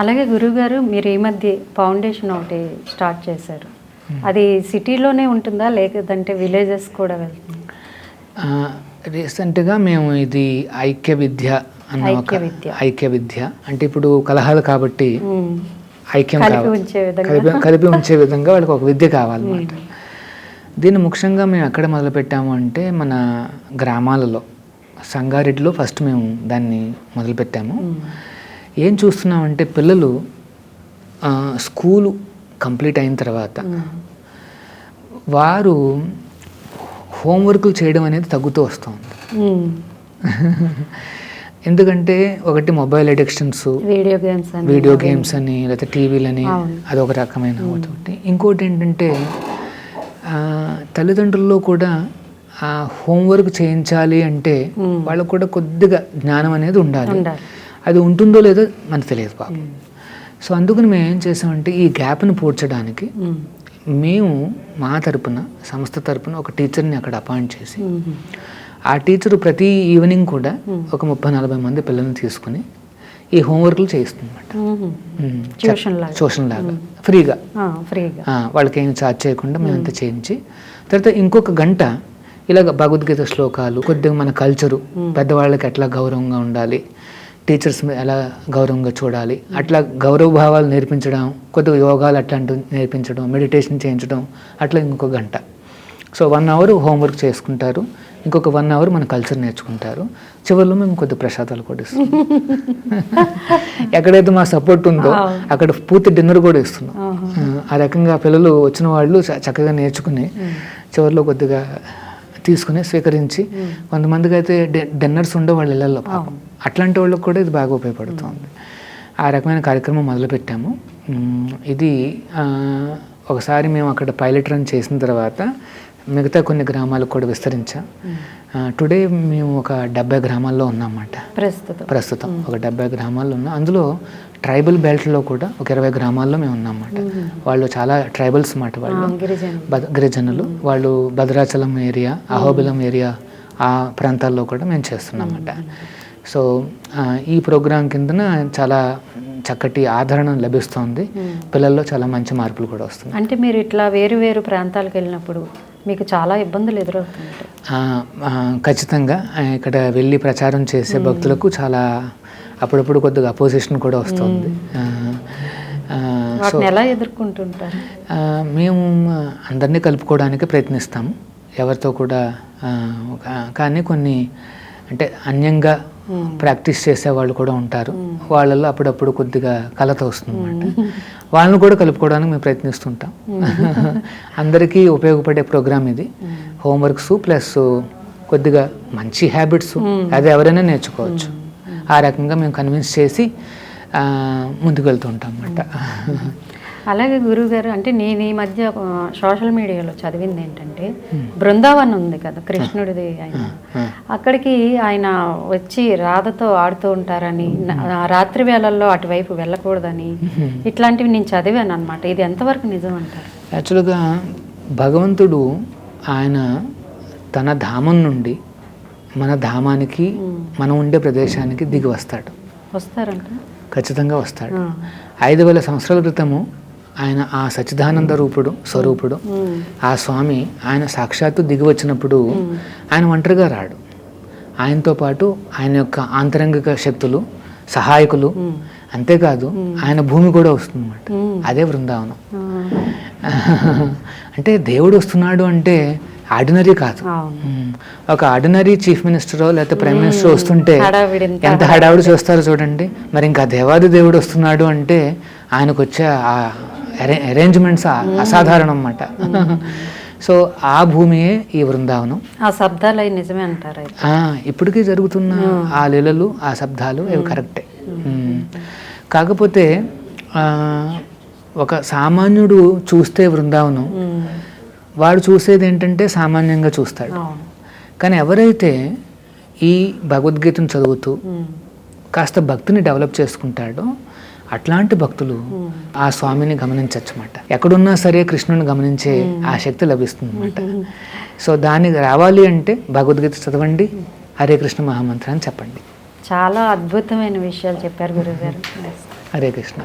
అలాగే గురువుగారు మీరు ఈ మధ్య ఫౌండేషన్ ఒకటి స్టార్ట్ చేశారు. అది సిటీలోనే ఉంటుందా లేదంటే విలేజెస్ కూడా వెళ్తుందా? రీసెంట్గా మేము ఇది ఐక్య విద్య అన్న ఒక ఐక్య విద్య అంటే ఇప్పుడు కలహాలు కాబట్టి ఐక్యం కలిపి ఉంచే విధంగా వాళ్ళకి ఒక విద్య కావాలన్నమాట. దీన్ని ముఖ్యంగా మేము ఎక్కడ మొదలుపెట్టాము అంటే మన గ్రామాలలో సంగారెడ్డిలో ఫస్ట్ మేము దాన్ని మొదలుపెట్టాము. ఏం చూస్తున్నామంటే పిల్లలు స్కూలు కంప్లీట్ అయిన తర్వాత వారు హోంవర్క్లు చేయడం అనేది తగ్గుతూ వస్తుంది. ఎందుకంటే ఒకటి మొబైల్ అడిక్షన్స్, వీడియో గేమ్స్ అని లేకపోతే టీవీలని అదొక రకమైన ఒకటి. ఇంకోటి ఏంటంటే తల్లిదండ్రుల్లో కూడా హోంవర్క్ చేయించాలి అంటే వాళ్ళకు కూడా కొద్దిగా జ్ఞానం అనేది ఉండాలి. అది ఉంటుందో లేదో మనకు తెలియదు పాపం. సో అందుకని మేము ఏం చేసామంటే ఈ గ్యాప్ని పూడ్చడానికి మేము మా తరపున సంస్థ తరపున ఒక టీచర్ని అక్కడ అపాయింట్ చేసి ఆ టీచరు ప్రతి ఈవినింగ్ కూడా ఒక 30-40 మంది పిల్లల్ని తీసుకుని ఈ హోంవర్క్లు చేయిస్తుందన్నమాట. ట్యూషన్ లాగా ఫ్రీగా వాళ్ళకి ఏమి ఛార్జ్ చేయకుండా మేమంతా చేయించి తర్వాత ఇంకొక గంట ఇలాగ భగవద్గీత శ్లోకాలు, కొద్దిగా మన కల్చరు, పెద్దవాళ్ళకి ఎట్లా గౌరవంగా ఉండాలి, టీచర్స్ ఎలా గౌరవంగా చూడాలి, అట్లా గౌరవ భావాలు నేర్పించడం, కొద్దిగా యోగాలు అట్లాంటివి నేర్పించడం, మెడిటేషన్ చేయించడం, అట్లా ఇంకొక గంట. సో 1 అవర్ హోంవర్క్ చేసుకుంటారు, ఇంకొక 1 అవర్ మన కల్చర్ నేర్చుకుంటారు. చివరిలో మేము కొద్ది ప్రసాదాలు కూడా ఇస్తున్నాం. ఎక్కడైతే మా సపోర్ట్ ఉందో అక్కడ పూర్తి డిన్నర్ కూడా ఇస్తున్నాం. ఆ రకంగా పిల్లలు వచ్చిన వాళ్ళు చక్కగా నేర్చుకుని చివరిలో కొద్దిగా తీసుకుని స్వీకరించి, కొంతమందికి అయితే డిన్నర్స్ ఉండే వాళ్ళ ఇళ్ళల్లో పాపం అట్లాంటి వాళ్ళకి కూడా ఇది బాగా ఉపయోగపడుతుంది. ఆ రకమైన కార్యక్రమం మొదలుపెట్టాము. ఇది ఒకసారి మేము అక్కడ పైలట్ రన్ చేసిన తర్వాత మిగతా కొన్ని గ్రామాలకు కూడా విస్తరించాం. టుడే మేము ఒక 70 గ్రామాల్లో ఉన్నామన్నమాట. ప్రస్తుతం ఒక 70 గ్రామాల్లో ఉన్నాం. అందులో ట్రైబల్ బెల్ట్లో కూడా ఒక 20 గ్రామాల్లో మేము ఉన్నామన్నమాట. వాళ్ళు చాలా ట్రైబల్స్ మాట, వాళ్ళు గిరిజనులు. వాళ్ళు భద్రాచలం ఏరియా, అహోబిలం ఏరియా ఆ ప్రాంతాల్లో కూడా మేము చేస్తున్నామన్నమాట. సో ఈ ప్రోగ్రాం కిందన చాలా చక్కటి ఆదరణ లభిస్తుంది. పిల్లల్లో చాలా మంచి మార్పులు కూడా వస్తుంది. అంటే మీరు ఇట్లా వేరు వేరు ప్రాంతాలకు వెళ్ళినప్పుడు మీకు చాలా ఇబ్బందులు ఎదురవుతుంటాయి. ఖచ్చితంగా ఇక్కడ వెళ్ళి ప్రచారం చేసే భక్తులకు చాలా అప్పుడప్పుడు కొద్దిగా అపోజిషన్ కూడా వస్తుంది. ఎలా ఎదుర్కొంటుంటారు? మేము అందరినీ కలుపుకోవడానికి ప్రయత్నిస్తాము, ఎవరితో కూడా. కానీ కొన్ని అంటే అన్యంగా ప్రాక్టీస్ చేసే వాళ్ళు కూడా ఉంటారు. వాళ్ళల్లో అప్పుడప్పుడు కొద్దిగా కలత వస్తుంది అన్నమాట. వాళ్ళని కూడా కలుపుకోవడానికి మేము ప్రయత్నిస్తుంటాం. అందరికీ ఉపయోగపడే ప్రోగ్రామ్ ఇది. హోంవర్క్స్ ప్లస్ కొద్దిగా మంచి హ్యాబిట్స్, అది ఎవరైనా నేర్చుకోవచ్చు. ఆ రకంగా మేము కన్విన్స్ చేసి ముందుకు వెళ్తూ ఉంటాం అన్నమాట. అలాగే గురువుగారు, అంటే నేను ఈ మధ్య సోషల్ మీడియాలో చదివింది ఏంటంటే, బృందావనం ఉంది కదా కృష్ణుడిది, ఆయన అక్కడికి ఆయన వచ్చి రాధతో ఆడుతూ ఉంటారని, రాత్రి వేళల్లో అటువైపు వెళ్ళకూడదని, ఇట్లాంటివి నేను చదివాను అనమాట. ఇది ఎంతవరకు నిజం అంటారు? యాక్చువల్గా భగవంతుడు ఆయన తన ధామం నుండి మన ధామానికి, మనం ఉండే ప్రదేశానికి దిగి వస్తారంట. ఖచ్చితంగా వస్తాడు. 5000 సంవత్సరాల క్రితము ఆయన ఆ సచ్చిదానంద స్వరూపుడు ఆ స్వామి ఆయన సాక్షాత్తు దిగి వచ్చినప్పుడు ఆయన ఒంటరిగా రాడు. ఆయనతో పాటు ఆయన యొక్క ఆంతరంగిక శక్తులు, సహాయకులు, అంతేకాదు ఆయన భూమి కూడా వస్తుంది అన్నమాట. అదే బృందావనం. అంటే దేవుడు వస్తున్నాడు అంటే ఆర్డినరీ కాదు. ఒక ఆర్డినరీ చీఫ్ మినిస్టరో లేకపోతే ప్రైమ్ మినిస్టర్ వస్తుంటే ఎంత హడావుడి చూస్తారో చూడండి. మరి ఇంకా దేవాది దేవుడు వస్తున్నాడు అంటే ఆయనకు వచ్చే ఆ అరేంజ్మెంట్స్ అసాధారణం అన్నమాట. సో ఆ భూమియే ఈ బృందావనం. ఆ శబ్దాలు నిజమే అంటారు. ఇప్పటికీ జరుగుతున్న ఆ లీలలు, ఆ శబ్దాలు ఇవి కరెక్టే. కాకపోతే ఒక సామాన్యుడు చూస్తే బృందావనం, వాడు చూసేది ఏంటంటే సామాన్యంగా చూస్తాడు. కానీ ఎవరైతే ఈ భగవద్గీతను చదువుతూ కాస్త భక్తిని డెవలప్ చేసుకుంటాడో అట్లాంటి భక్తులు ఆ స్వామిని గమనించవచ్చు అన్నమాట. ఎక్కడున్నా సరే కృష్ణుని గమనించే ఆ శక్తి లభిస్తుంది అన్నమాట. సో దానికి రావాలి అంటే భగవద్గీత చదవండి, హరే కృష్ణ మహామంత్రాన్ని చెప్పండి. చాలా అద్భుతమైన విషయాలు చెప్పారు గురువుగారు. హరే కృష్ణ.